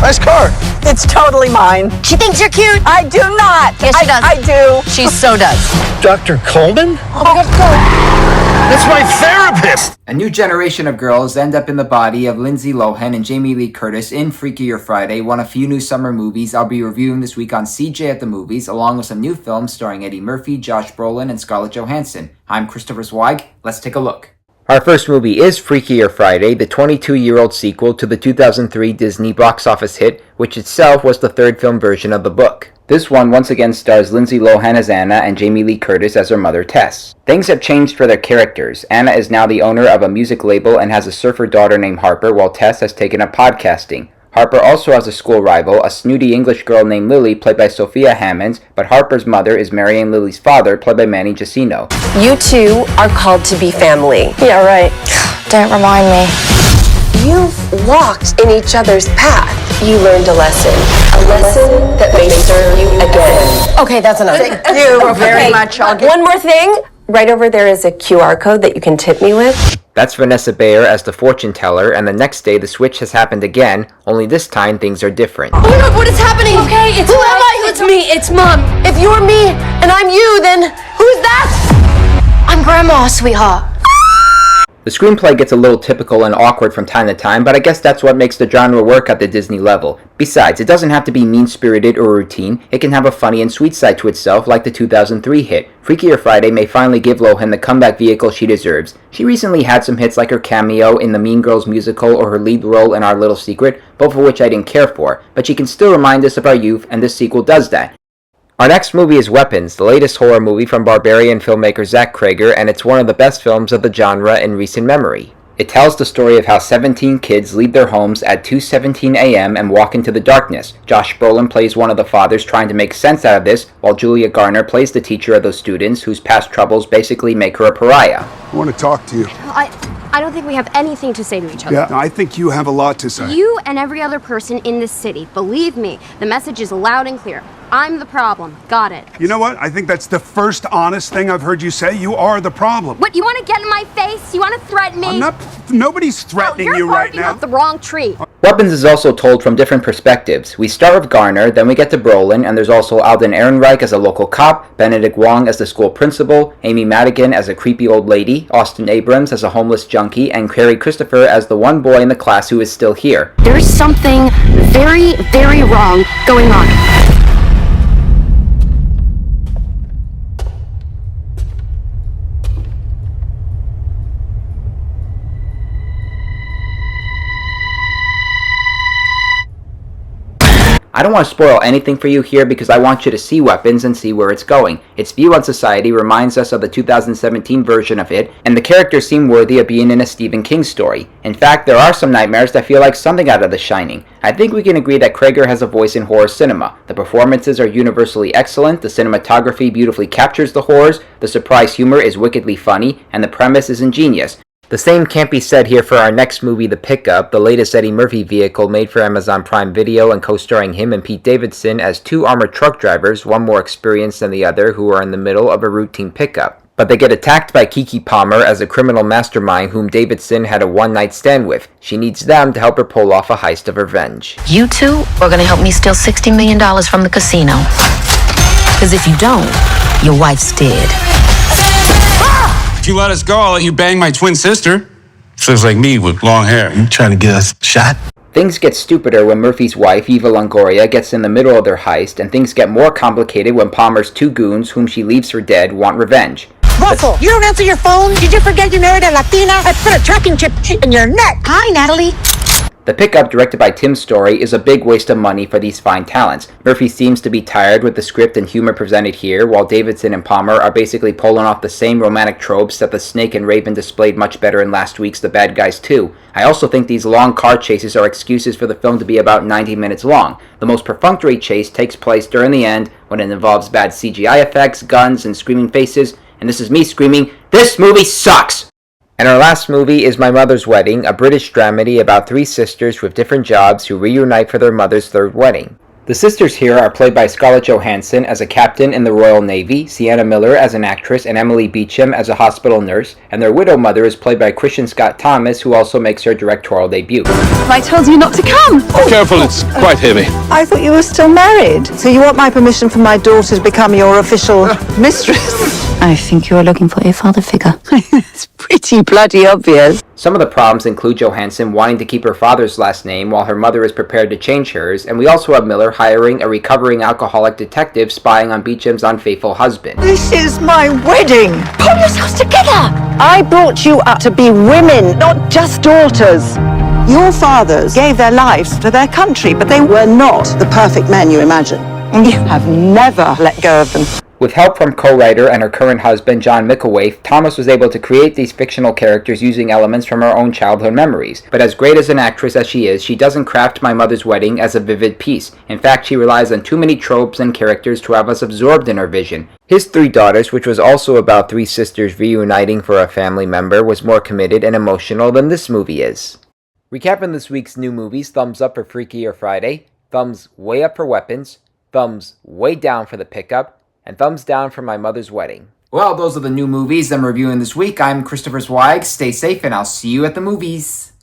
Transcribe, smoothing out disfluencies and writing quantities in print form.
Nice car. It's totally mine. She thinks you're cute. I do not. Yes, she does. I do. She so does. Dr. Coleman? Oh, let's go. That's my therapist! A new generation of girls end up in the body of Lindsay Lohan and Jamie Lee Curtis in Freakier Friday, one of a few new summer movies I'll be reviewing this week on CJ at the Movies, along with some new films starring Eddie Murphy, Josh Brolin, and Scarlett Johansson. I'm Christopher Zweig. Let's take a look. Our first movie is Freakier Friday, the 22-year-old sequel to the 2003 Disney box office hit, which itself was the third film version of the book. This one once again stars Lindsay Lohan as Anna and Jamie Lee Curtis as her mother Tess. Things have changed for their characters. Anna is now the owner of a music label and has a surfer daughter named Harper, while Tess has taken up podcasting. Harper also has a school rival, a snooty English girl named Lily, played by Sophia Hammonds, but Harper's mother is marrying Lily's father, played by Manny Jacinto. You two are called to be family. Yeah, right. Don't remind me. You've walked in each other's path. You learned a lesson that may serve you again. Okay, that's enough. Thank you very much. One more thing. Right over there is a QR code that you can tip me with. That's Vanessa Bayer as the fortune teller, and the next day the switch has happened again, only this time things are different. Oh my God, what is happening? Okay, it's Who am I? It's me. It's Mom. If you're me and I'm you, then who's that? I'm Grandma, sweetheart. The screenplay gets a little typical and awkward from time to time, but I guess that's what makes the genre work at the Disney level. Besides, it doesn't have to be mean-spirited or routine. It can have a funny and sweet side to itself, like the 2003 hit. Freakier Friday may finally give Lohan the comeback vehicle she deserves. She recently had some hits like her cameo in the Mean Girls musical or her lead role in Our Little Secret, both of which I didn't care for, but she can still remind us of our youth, and this sequel does that. Our next movie is Weapons, the latest horror movie from Barbarian filmmaker Zach Cregger, and it's one of the best films of the genre in recent memory. It tells the story of how 17 kids leave their homes at 2:17 a.m. and walk into the darkness. Josh Brolin plays one of the fathers trying to make sense out of this, while Julia Garner plays the teacher of those students whose past troubles basically make her a pariah. I want to talk to you. I don't think we have anything to say to each other. Yeah, I think you have a lot to say. You and every other person in this city. Believe me, the message is loud and clear. I'm the problem. Got it. You know what? I think that's the first honest thing I've heard you say. You are the problem. What, you want to get in my face? You want to threaten me? Nobody's threatening you right now. You're barking up the wrong tree. Weapons is also told from different perspectives. We start with Garner, then we get to Brolin, and there's also Alden Ehrenreich as a local cop, Benedict Wong as the school principal, Amy Madigan as a creepy old lady, Austin Abrams as a homeless junkie, and Carrie Christopher as the one boy in the class who is still here. There's something very, very wrong going on. I don't want to spoil anything for you here because I want you to see Weapons and see where it's going. Its view on society reminds us of the 2017 version of it, and the characters seem worthy of being in a Stephen King story. In fact, there are some nightmares that feel like something out of The Shining. I think we can agree that Cregger has a voice in horror cinema. The performances are universally excellent, the cinematography beautifully captures the horrors, the surprise humor is wickedly funny, and the premise is ingenious. The same can't be said here for our next movie, The Pickup, the latest Eddie Murphy vehicle made for Amazon Prime Video and co-starring him and Pete Davidson as two armored truck drivers, one more experienced than the other, who are in the middle of a routine pickup. But they get attacked by Keke Palmer as a criminal mastermind whom Davidson had a one-night stand with. She needs them to help her pull off a heist of revenge. You two are gonna help me steal $60 million from the casino. Because if you don't, your wife's dead. If you let us go, I'll let you bang my twin sister. She looks like me with long hair. You trying to get us shot? Things get stupider when Murphy's wife, Eva Longoria, gets in the middle of their heist, and things get more complicated when Palmer's two goons, whom she leaves for dead, want revenge. Russell, you don't answer your phone? Did you forget you married a Latina? I put a tracking chip in your neck. Hi, Natalie. The Pickup, directed by Tim Story, is a big waste of money for these fine talents. Murphy seems to be tired with the script and humor presented here, while Davidson and Palmer are basically pulling off the same romantic tropes that the Snake and Raven displayed much better in last week's The Bad Guys 2. I also think these long car chases are excuses for the film to be about 90 minutes long. The most perfunctory chase takes place during the end, when it involves bad CGI effects, guns, and screaming faces, and this is me screaming, "This movie sucks!" And our last movie is My Mother's Wedding, a British dramedy about three sisters with different jobs who reunite for their mother's third wedding. The sisters here are played by Scarlett Johansson as a captain in the Royal Navy, Sienna Miller as an actress, and Emily Beecham as a hospital nurse, and their widow mother is played by Kristin Scott Thomas, who also makes her directorial debut. I told you not to come! Careful, it's quite heavy. I thought you were still married. So you want my permission for my daughter to become your official mistress? I think you're looking for a father figure. It's pretty bloody obvious. Some of the problems include Johansson wanting to keep her father's last name while her mother is prepared to change hers, and we also have Miller hiring a recovering alcoholic detective spying on Beecham's unfaithful husband. This is my wedding! Pull yourselves together! I brought you up to be women, not just daughters. Your fathers gave their lives to their country, but they were not the perfect men you imagine. And you have never let go of them. With help from co-writer and her current husband, John Micklethwait, Thomas was able to create these fictional characters using elements from her own childhood memories. But as great as an actress as she is, she doesn't craft My Mother's Wedding as a vivid piece. In fact, she relies on too many tropes and characters to have us absorbed in her vision. His Three Daughters, which was also about three sisters reuniting for a family member, was more committed and emotional than this movie is. Recapping this week's new movies: thumbs up for Freakier Friday, thumbs way up for Weapons, thumbs way down for The Pickup, and thumbs down for My Mother's Wedding. Well, those are the new movies I'm reviewing this week. I'm Christopher Zweig. Stay safe, and I'll see you at the movies.